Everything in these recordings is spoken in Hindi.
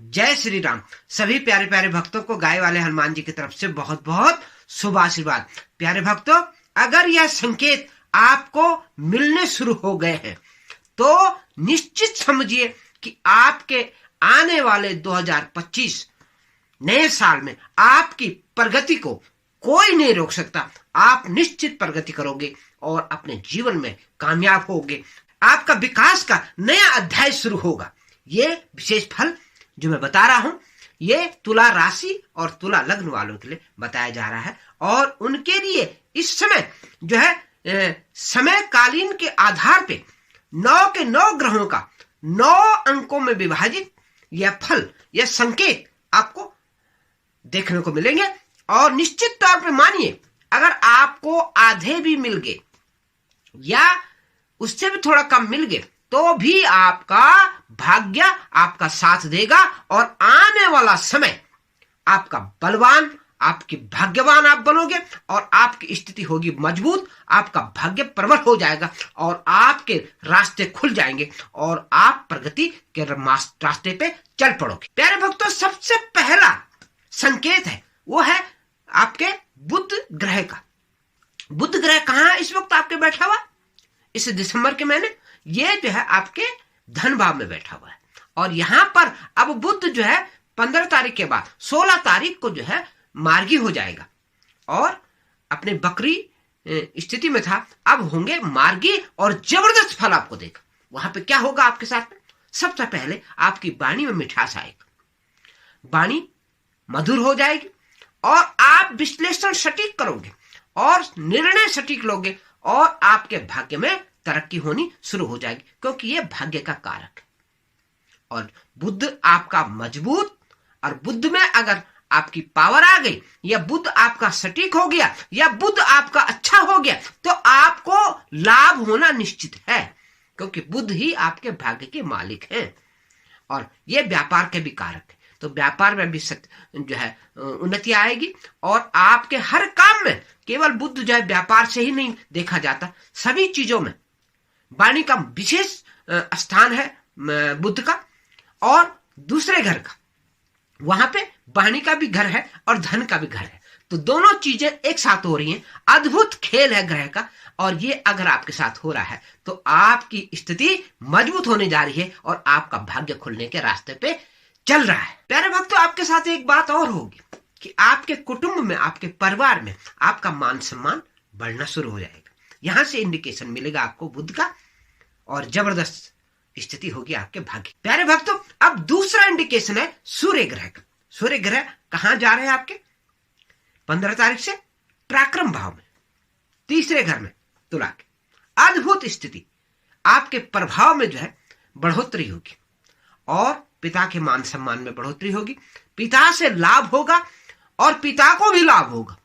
जय श्री राम। सभी प्यारे प्यारे भक्तों को गाय वाले हनुमान जी की तरफ से बहुत बहुत शुभ आशीर्वाद। प्यारे भक्तों, अगर यह संकेत आपको मिलने शुरू हो गए हैं तो निश्चित समझिए कि आपके आने वाले 2025 नए साल में आपकी प्रगति को कोई नहीं रोक सकता। आप निश्चित प्रगति करोगे और अपने जीवन में कामयाब होगे। आपका विकास का नया अध्याय शुरू होगा। ये विशेष फल जो मैं बता रहा हूं, ये तुला राशि और तुला लग्न वालों के लिए बताया जा रहा है और उनके लिए इस समय जो है समय कालीन के आधार पे 9 के 9 ग्रहों का 9 अंकों में विभाजित यह फल, यह संकेत आपको देखने को मिलेंगे। और निश्चित तौर पे मानिए, अगर आपको आधे भी मिल गए या उससे भी थोड़ा कम मिल गए तो भी आपका भाग्य आपका साथ देगा और आने वाला समय आपका बलवान, आपकी भाग्यवान आप बनोगे और आपकी स्थिति होगी मजबूत। आपका भाग्य प्रबल हो जाएगा और आपके रास्ते खुल जाएंगे और आप प्रगति के रास्ते पे चल पड़ोगे। प्यारे भक्तों, सबसे पहला संकेत है वो है आपके बुध ग्रह का। बुध ग्रह कहां है इस वक्त आपके बैठा हुआ? इस दिसंबर के महीने ये जो है आपके धन भाव में बैठा हुआ है और यहां पर अब बुध जो है 15 तारीख के बाद 16 तारीख को जो है मार्गी हो जाएगा और अपने बकरी स्थिति में था, अब होंगे मार्गी और जबरदस्त फल आपको देगा। वहां पे क्या होगा आपके साथ में? सबसे पहले आपकी वाणी में मिठास आएगा, वाणी मधुर हो जाएगी और आप विश्लेषण सटीक करोगे और निर्णय सटीक लोगे और आपके भाग्य में तरक्की होनी शुरू हो जाएगी, क्योंकि यह भाग्य का कारक है। और बुध आपका मजबूत, और बुध में अगर आपकी पावर आ गई या बुध आपका सटीक हो गया या बुध आपका अच्छा हो गया तो आपको लाभ होना निश्चित है, क्योंकि बुध ही आपके भाग्य के मालिक हैं और यह व्यापार के भी कारक है। तो व्यापार में भी जो है उन्नति आएगी और आपके हर काम में केवल बुध जो है व्यापार से ही नहीं देखा जाता, सभी चीजों में वाणी का विशेष स्थान है बुध का। और दूसरे घर का, वहां पे वाणी का भी घर है और धन का भी घर है, तो दोनों चीजें एक साथ हो रही हैं। अद्भुत खेल है ग्रह का और ये अगर आपके साथ हो रहा है तो आपकी स्थिति मजबूत होने जा रही है और आपका भाग्य खुलने के रास्ते पे चल रहा है। प्यारे भक्तों, आपके साथ एक बात और होगी कि आपके कुटुंब में, आपके परिवार में आपका मान सम्मान बढ़ना शुरू हो जाएगा। यहां से इंडिकेशन मिलेगा आपको बुध का और जबरदस्त स्थिति होगी आपके भाग्य। प्यारे भक्तों, अब दूसरा इंडिकेशन है सूर्य ग्रह का। सूर्य ग्रह कहां जा रहे हैं आपके? 15 तारीख से पराक्रम भाव में, तीसरे घर में, तुला के। अद्भुत स्थिति, आपके प्रभाव में जो है बढ़ोतरी होगी और पिता के मान सम्मान में बढ़ोतरी होगी, पिता से लाभ होगा और पिता को भी लाभ होगा।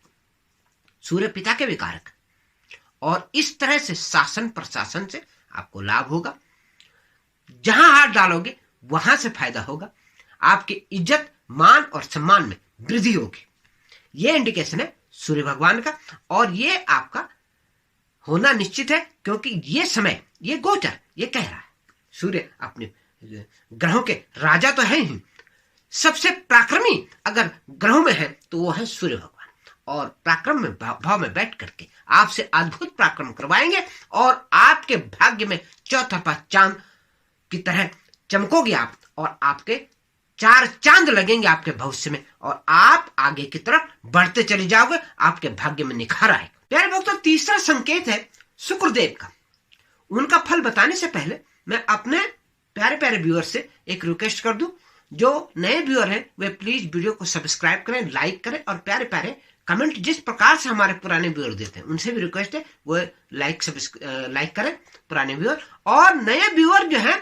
सूर्य पिता के विकारक और इस तरह से शासन प्रशासन से आपको लाभ होगा। जहां हाथ डालोगे वहां से फायदा होगा, आपकी इज्जत मान और सम्मान में वृद्धि होगी। यह इंडिकेशन है सूर्य भगवान का और ये आपका होना निश्चित है, क्योंकि ये समय, ये गोचर, ये कह रहा है सूर्य अपने ग्रहों के राजा तो है ही, सबसे पराक्रमी अगर ग्रहों में है तो वो है सूर्य भगवान और पराक्रम में भाव में बैठ करके आपसे अद्भुत पराक्रम करवाएंगे और आपके भाग्य में चौतरफा चांद की तरह चमकोगे आप और आपके 4 चांद लगेंगे आपके भविष्य में और आप आगे की तरफ बढ़ते चले जाओगे, आपके भाग्य में निखार आएगा। प्यारे भक्तों, तीसरा संकेत है शुक्रदेव का। उनका फल बताने से पहले मैं अपने प्यारे प्यारे व्यूअर से एक रिक्वेस्ट कर दूं, जो नए व्यूअर हैं वे प्लीज वीडियो को सब्सक्राइब करें, लाइक करें और प्यारे प्यारे कमेंट जिस प्रकार से हमारे पुराने व्यूअर देते हैं उनसे भी रिक्वेस्ट है वो लाइक करें पुराने व्यूअर। और नए व्यूअर जो है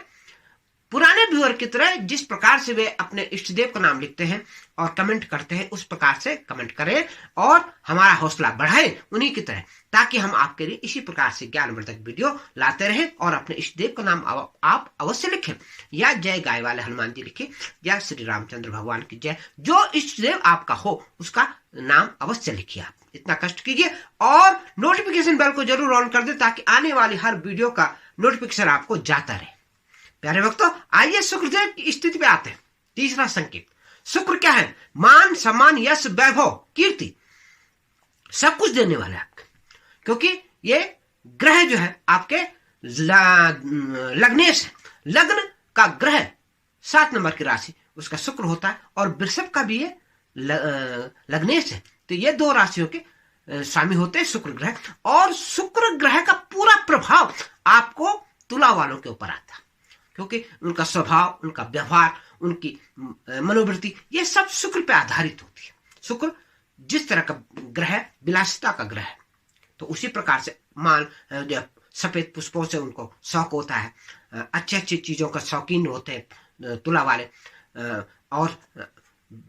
पुराने व्यूअर की तरह जिस प्रकार से वे अपने इष्ट देव का नाम लिखते हैं और कमेंट करते हैं उस प्रकार से कमेंट करें और हमारा हौसला बढ़ाए उन्हीं की तरह, ताकि हम आपके लिए इसी प्रकार से ज्ञानवर्धक वीडियो लाते रहें। और अपने इष्ट देव का नाम आप अवश्य लिखें, या जय गाय वाले हनुमान जी लिखें या श्री रामचंद्र भगवान की जय, जो इष्ट देव आपका हो उसका नाम अवश्य लिखिए। आप इतना कष्ट कीजिए और नोटिफिकेशन बेल को जरूर ऑन कर दे ताकि आने वाली हर वीडियो का नोटिफिकेशन आपको जाता रहे। प्यारे भक्तों, आइए शुक्रदेव की स्थिति पे आते हैं। तीसरा संकेत, शुक्र क्या है? मान, सम्मान, यश, वैभव, कीर्ति, सब कुछ देने वाला है आपके, क्योंकि ये ग्रह जो है आपके लग्नेश है। लग्न का ग्रह 7 नंबर की राशि उसका शुक्र होता है, और वृषभ का भी ये लग्नेश है। तो ये 2 राशियों के स्वामी होते हैं शुक्र ग्रह, और शुक्र ग्रह का पूरा प्रभाव आपको तुला वालों के ऊपर आता है, क्योंकि उनका स्वभाव, उनका व्यवहार, उनकी मनोवृत्ति, ये सब शुक्र पे आधारित होती है। शुक्र जिस तरह का ग्रह है, विलासिता का ग्रह है, तो उसी प्रकार से मान सफेद पुष्पों से उनको शौक होता है, अच्छे अच्छी चीजों का शौकीन होते हैं तुला वाले, और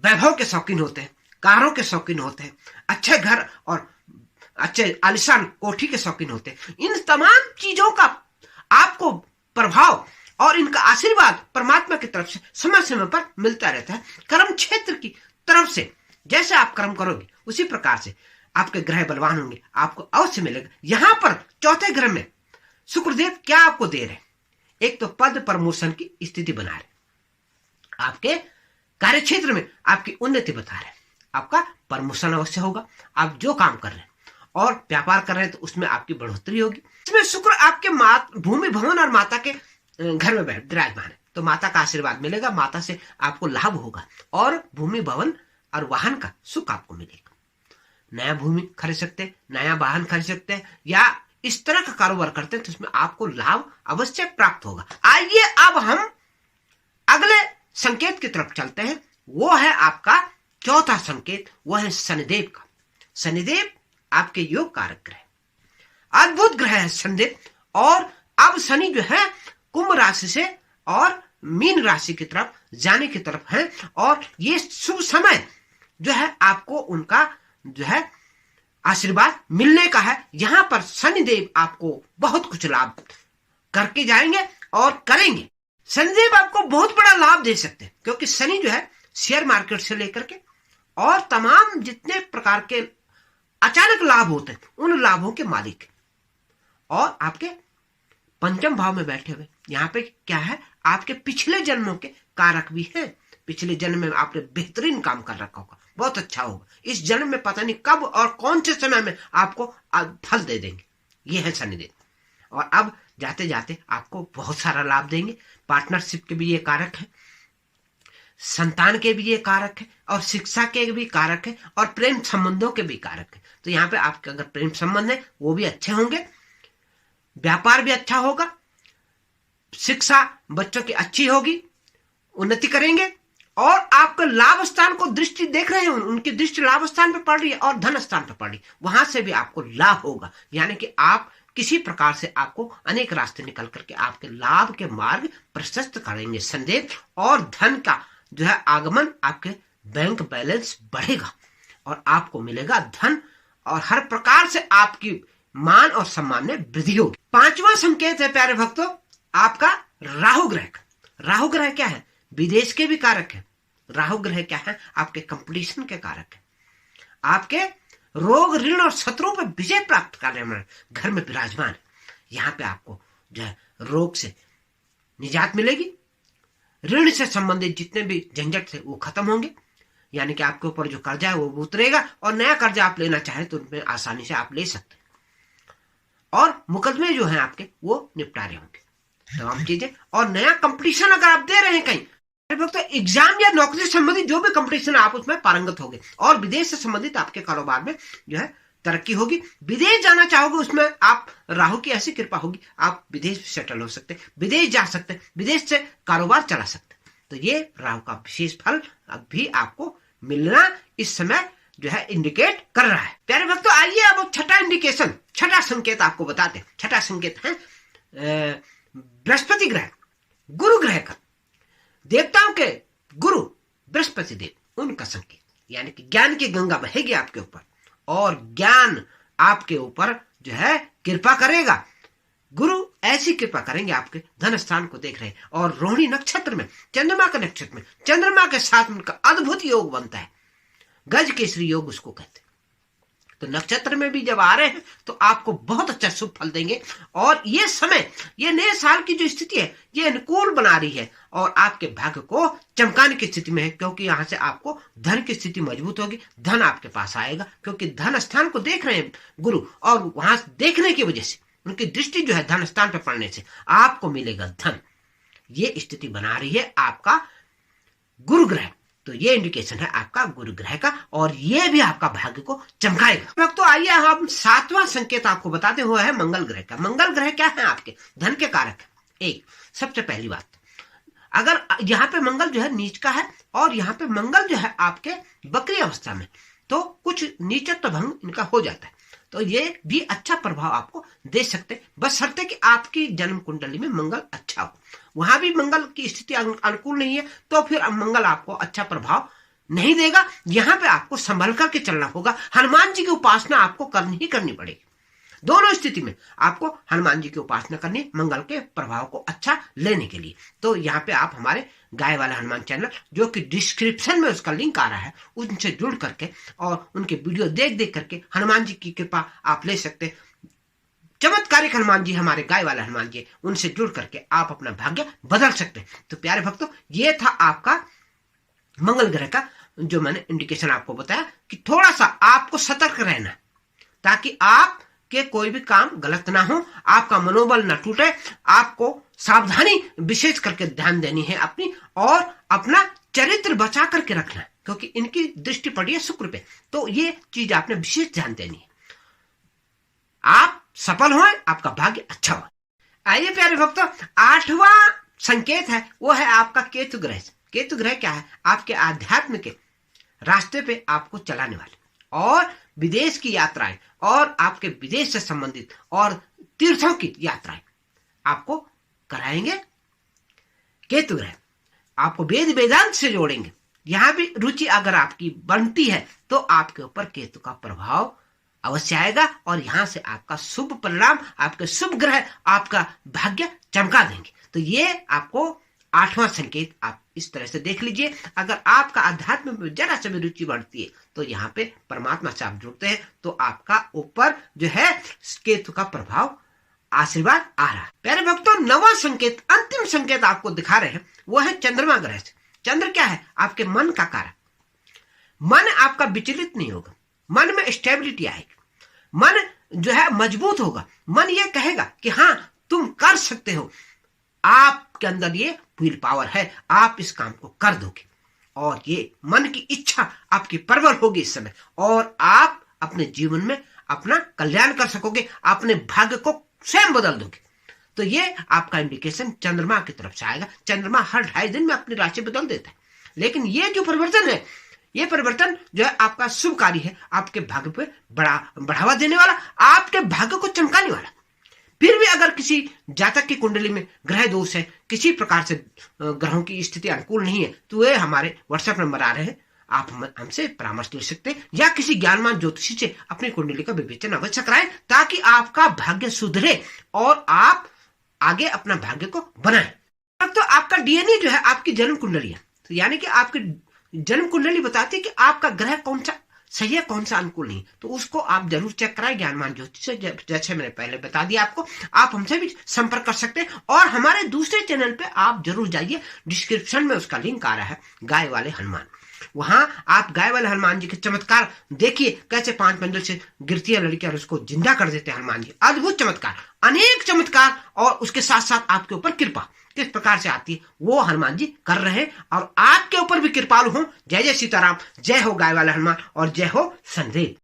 वैभव के शौकीन होते हैं, कारों के शौकीन होते हैं, अच्छे घर और अच्छे आलिशान कोठी के शौकीन होते हैं। इन तमाम चीजों का आपको प्रभाव और इनका आशीर्वाद परमात्मा की तरफ से समय समय पर मिलता रहता है। कर्म क्षेत्र की तरफ से जैसे आप कर्म करोगे उसी प्रकार से आपके ग्रह बलवान होंगे, आपको अवश्य मिलेगा। यहां पर चौथे ग्रह में शुक्रदेव क्या आपको दे रहे? एक तो पद प्रमोशन की स्थिति बना रहे, आपके कार्य क्षेत्र में आपकी उन्नति बता रहे, आपका प्रमोशन अवश्य होगा। आप जो काम कर रहे हैं और व्यापार कर रहे हैं तो उसमें आपकी बढ़ोतरी होगी। इसमें शुक्र आपके भूमि भवन और माता के घर में विराजमान है, तो माता का आशीर्वाद मिलेगा, माता से आपको लाभ होगा, और भूमि भवन और वाहन का सुख आपको मिलेगा। नया भूमि खरीद सकते हैं, नया वाहन खरीद सकते हैं, या इस तरह का कारोबार करते हैं तो उसमें आपको लाभ अवश्य प्राप्त होगा। आइए अब हम अगले संकेत की तरफ चलते हैं। वो है आपका चौथा संकेत, वो है शनिदेव का। शनिदेव आपके योग कारक ग्रह, अद्भुत ग्रह है शनिदेव। और अब शनि जो है कुंभ राशि से और मीन राशि की तरफ जाने की तरफ है, और ये शुभ समय जो है आपको उनका जो है आशीर्वाद मिलने का है। यहां पर शनिदेव आपको बहुत कुछ लाभ करके जाएंगे और करेंगे। शनिदेव आपको बहुत बड़ा लाभ दे सकते हैं, क्योंकि शनि जो है शेयर मार्केट से लेकर के और तमाम जितने प्रकार के अचानक लाभ होते हैं उन लाभों के मालिक, और आपके पंचम भाव में बैठे हुए यहाँ पे क्या है, आपके पिछले जन्मों के कारक भी हैं। पिछले जन्म में आपने बेहतरीन काम कर रखा होगा, बहुत अच्छा होगा। इस जन्म में पता नहीं कब और कौन से समय में आपको फल दे देंगे, ये है शनिदेव। और अब जाते जाते आपको बहुत सारा लाभ देंगे। पार्टनरशिप के भी ये कारक है, संतान के भी ये कारक है, और शिक्षा के भी कारक है, और प्रेम संबंधों के भी कारक है। तो यहाँ पे आपके अगर प्रेम संबंध है वो भी अच्छे होंगे, व्यापार भी अच्छा होगा, शिक्षा बच्चों की अच्छी होगी, उन्नति करेंगे, और आपके लाभ स्थान को दृष्टि देख रहे हैं, उनकी दृष्टि लाभ स्थान पर पड़ रही है और धन स्थान पर पड़ रही है, वहां से भी आपको लाभ होगा। यानी कि आप किसी प्रकार से आपको अनेक रास्ते निकल करके आपके लाभ के मार्ग प्रशस्त करेंगे शनिदेव, और धन का जो है आगमन, आपके बैंक बैलेंस बढ़ेगा और आपको मिलेगा धन, और हर प्रकार से आपकी मान और सम्मान में वृद्धि होगी। पांचवा संकेत है प्यारे भक्तों आपका राहु ग्रह का। राहु ग्रह क्या है? विदेश के भी कारक है। राहु ग्रह क्या है? आपके कंपटीशन के कारक है, आपके रोग ऋण और शत्रुओं पर विजय प्राप्त करने में घर में विराजमान है। यहाँ पे आपको जो है रोग से निजात मिलेगी, ऋण से संबंधित जितने भी झंझट थे वो खत्म होंगे, यानी कि आपके ऊपर जो कर्जा है वो उतरेगा, और नया कर्जा आप लेना चाहें तो उनमें आसानी से आप ले सकते हैं, और मुकदमे जो हैं आपके वो निपटारे होंगे, तमाम चीजें। और नया कंपटीशन अगर आप दे रहे हैं कहीं, तो एग्जाम या नौकरी से संबंधित जो भी कंपटीशन आप उसमें पारंगत होंगे, और विदेश से संबंधित आपके कारोबार में जो है तरक्की होगी। विदेश जाना चाहोगे उसमें आप राहु की ऐसी कृपा होगी, आप विदेश सेटल हो सकते हैं, विदेश जा सकते हैं, विदेश से कारोबार चला सकते हैं। तो ये राहु का विशेष फल अब भी आपको मिलना इस समय जो है इंडिकेट कर रहा है। प्यारे भक्तों आइए अब छठा इंडिकेशन, छठा संकेत आपको बताते हैं। छठा संकेत है बृहस्पति ग्रह, गुरु ग्रह का। देवताओं के गुरु बृहस्पति देव, उनका संकेत, यानी कि ज्ञान की गंगा बहेगी आपके ऊपर, और ज्ञान आपके ऊपर जो है कृपा करेगा। गुरु ऐसी कृपा करेंगे, आपके धन स्थान को देख रहे हैं, और रोहिणी नक्षत्र में, चंद्रमा के नक्षत्र में, चंद्रमा के साथ उनका अद्भुत योग बनता है, गज केसरी योग उसको कहते हैं। तो नक्षत्र में भी जब आ रहे हैं तो आपको बहुत अच्छा शुभ फल देंगे। और ये समय, ये नए साल की जो स्थिति है ये अनुकूल बना रही है और आपके भाग्य को चमकाने की स्थिति में है, क्योंकि यहां से आपको धन की स्थिति मजबूत होगी, धन आपके पास आएगा, क्योंकि धन स्थान को देख रहे हैं गुरु, और वहां देखने की वजह से उनकी दृष्टि जो है धन स्थान पर पड़ने से आपको मिलेगा धन। ये स्थिति बना रही है आपका गुरु ग्रह। तो ये इंडिकेशन है आपका गुरु ग्रह का, और ये भी आपका भाग्य को चमकाएगा। तो आइए हम 7वां संकेत आपको बताते हुए है मंगल ग्रह का। मंगल ग्रह क्या है? आपके धन के कारक है। एक सबसे पहली बात, अगर यहाँ पे मंगल जो है नीच का है और यहाँ पे मंगल जो है आपके बकरी अवस्था में, तो कुछ नीचत्व भंग इनका हो जाता है, तो ये भी अच्छा प्रभाव आपको दे सकते हैं, बशर्ते कि आपकी जन्म कुंडली में मंगल अच्छा हो। वहां भी मंगल की स्थिति अनुकूल नहीं है तो फिर मंगल आपको अच्छा प्रभाव नहीं देगा। यहाँ पे आपको संभल करके चलना होगा। हनुमान जी की उपासना आपको करनी पड़ेगी। दोनों स्थिति में आपको हनुमान जी की उपासना करनी, मंगल के प्रभाव को अच्छा लेने के लिए। तो यहाँ पे आप हमारे गाय वाला हनुमान चैनल, जो कि डिस्क्रिप्शन में उसका लिंक आ रहा है, उनसे जुड़ करके और उनके वीडियो देख देख करके हनुमान जी की कृपा आप ले सकते हैं। चमत्कारिक हनुमान जी हमारे गाय वाला हनुमान जी, उनसे जुड़ करके आप अपना भाग्य बदल सकते हैं। तो प्यारे भक्तों, ये था आपका मंगल ग्रह का जो मैंने इंडिकेशन आपको बताया कि थोड़ा सा आपको सतर्क रहना, ताकि आप के कोई भी काम गलत ना हो, आपका मनोबल ना टूटे। आपको सावधानी विशेष करके ध्यान देनी है अपनी, और अपना चरित्र बचा करके रखना, क्योंकि इनकी दृष्टि पड़ी है शुक्र पे। तो ये चीज आपने विशेष ध्यान देनी है, आप सफल हों, आपका भाग्य अच्छा हो। आइए प्यारे भक्तों, 8वां संकेत है वो है आपका केतु ग्रह। केतु ग्रह क्या है? आपके आध्यात्म के रास्ते पे आपको चलाने वाले, और विदेश की यात्राएं और आपके विदेश से संबंधित और तीर्थों की यात्राएं आपको कराएंगे केतु ग्रह। आपको वेद वेदांत से जोड़ेंगे। यहां भी रुचि अगर आपकी बनती है तो आपके ऊपर केतु का प्रभाव अवश्य आएगा, और यहां से आपका शुभ परिणाम, आपके शुभ ग्रह आपका भाग्य चमका देंगे। तो ये आपको 8वां संकेत आप इस तरह से देख लीजिए। अगर आपका अध्यात्म में जरा से भी रुचि बढ़ती है तो यहाँ पे परमात्मा से आप जुड़ते हैं, तो आपका ऊपर जो है केतु का प्रभाव, आशीर्वाद आ रहा है। प्यारे भक्तों, 9वां संकेत, अंतिम संकेत आपको दिखा रहे हैं, वो है चंद्रमा ग्रह से। चंद्र क्या है? आपके मन का कारक। मन आपका विचलित नहीं होगा, मन में स्टेबिलिटी आएगी, मन जो है मजबूत होगा। मन ये कहेगा कि हाँ तुम कर सकते हो, आपके अंदर ये विल पावर है, आप इस काम को कर दोगे, और ये मन की इच्छा आपकी प्रबल होगी इस समय, और आप अपने जीवन में अपना कल्याण कर सकोगे, अपने भाग्य को स्वयं बदल दोगे। तो ये आपका इंडिकेशन चंद्रमा की तरफ से आएगा। चंद्रमा हर 2.5 दिन में अपनी राशि बदल देता है, लेकिन ये जो परिवर्तन है, ये परिवर्तन जो है आपका शुभकारी है, आपके भाग्य पे बढ़ावा देने वाला, आपके भाग्य को चमकाने वाला। फिर भी अगर किसी जातक की कुंडली में ग्रह दोष है, किसी प्रकार से ग्रहों की स्थिति अनुकूल नहीं है, तो ये हमारे व्हाट्सएप नंबर आ रहे हैं, आप हमसे परामर्श ले सकते हैं, या किसी ज्ञानवान ज्योतिषी से अपनी कुंडली का विवेचन अवश्य कराएं, ताकि आपका भाग्य सुधरे और आप आगे अपना भाग्य को बनाएं। तो आपका डीएनए जो है आपकी जन्म कुंडली है, तो यानी कि आपकी जन्म कुंडली बताती है कि आपका ग्रह कौन सा सही है, कौन सा अनुकूल नहीं, तो उसको आप जरूर चेक कराएं ज्ञानवान ज्योतिष से। जैसे मैंने पहले बता दिया आपको, आप हमसे भी संपर्क कर सकते हैं, और हमारे दूसरे चैनल पे आप जरूर जाइए, डिस्क्रिप्शन में उसका लिंक आ रहा है, गाय वाले हनुमान। वहां आप गाय वाले हनुमान जी के चमत्कार देखिए, कैसे 5 मंजिल से गिरती है लड़की और उसको जिंदा कर देते हैं हनुमान जी। अद्भुत चमत्कार, अनेक चमत्कार, और उसके साथ साथ आपके ऊपर कृपा किस प्रकार से आती है वो हनुमान जी कर रहे हैं, और आपके ऊपर भी कृपालु हो। जय जय सीताराम, जय हो गाय वाला हनुमान, और जय हो संदेव।